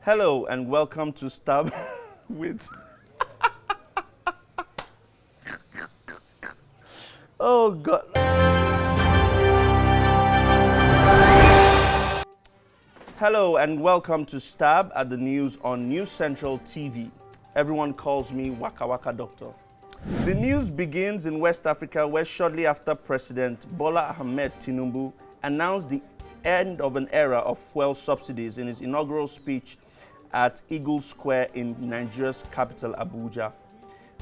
Hello and welcome to Stab with... Oh God. Hello and welcome to Stab at the News on News Central TV. Everyone calls me Wakawaka Doctor. The news begins in West Africa, where shortly after President Bola Ahmed Tinubu announced the end of an era of fuel subsidies in his inaugural speech at Eagle Square in Nigeria's capital, Abuja.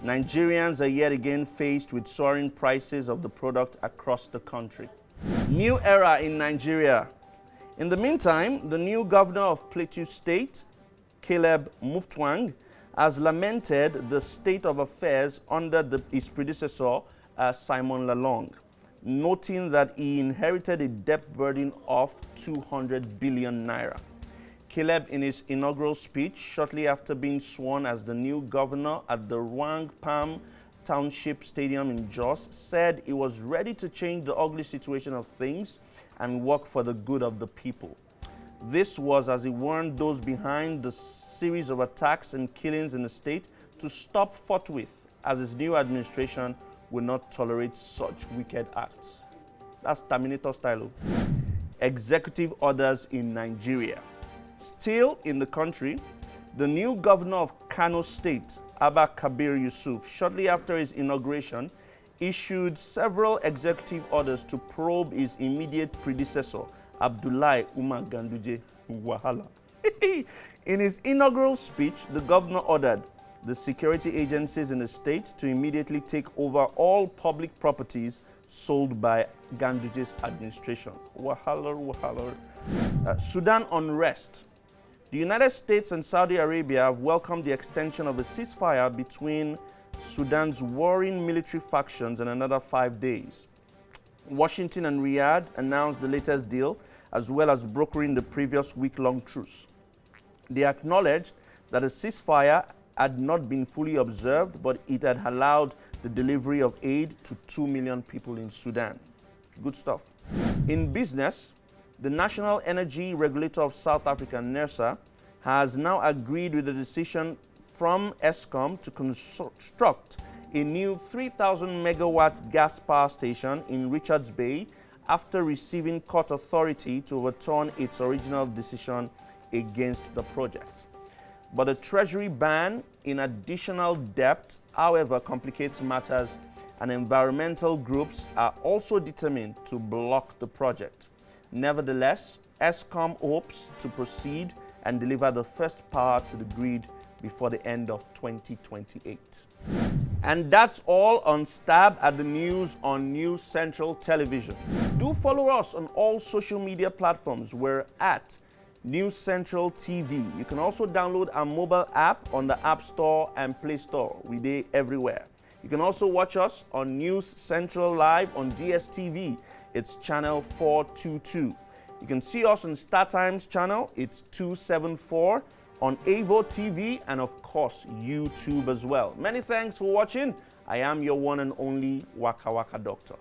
Nigerians are yet again faced with soaring prices of the product across the country. New era in Nigeria. In the meantime, the new governor of Plateau State, Caleb Mutfwang, has lamented the state of affairs under his predecessor, Simon Lalong, noting that he inherited a debt burden of 200 billion naira. Caleb, in his inaugural speech, shortly after being sworn as the new governor at the Wang Palm Township Stadium in Jos, said he was ready to change the ugly situation of things and work for the good of the people. This was as he warned those behind the series of attacks and killings in the state to stop forthwith, as his new administration will not tolerate such wicked acts. That's Terminator style. Executive orders in Nigeria. Still in the country, the new governor of Kano State, Abba Kabir Yusuf, shortly after his inauguration, issued several executive orders to probe his immediate predecessor, Abdullahi Umar Ganduje. Wahala. In his inaugural speech, the governor ordered the security agencies in the state to immediately take over all public properties sold by Ganduje's administration. Wahala. Sudan unrest. The United States and Saudi Arabia have welcomed the extension of a ceasefire between Sudan's warring military factions in another 5 days. Washington and Riyadh announced the latest deal, as well as brokering the previous week-long truce. They acknowledged that a ceasefire had not been fully observed, but it had allowed the delivery of aid to 2 million people in Sudan. Good stuff. In business, the National Energy Regulator of South Africa, NERSA, has now agreed with the decision from Eskom to construct a new 3,000 megawatt gas power station in Richards Bay after receiving court authority to overturn its original decision against the project. But a treasury ban in additional debt, however, complicates matters, and environmental groups are also determined to block the project. Nevertheless, Eskom hopes to proceed and deliver the first power to the grid before the end of 2028. And that's all on Stab at the News on News Central Television. Do follow us on all social media platforms. We're at News Central TV. You can also download our mobile app on the App Store and Play Store. We're there everywhere. You can also watch us on News Central Live on DSTV. It's channel 422. You can see us on StarTimes channel. It's 274. On Avo TV, and of course, YouTube as well. Many thanks for watching. I am your one and only Wakawaka Doctor.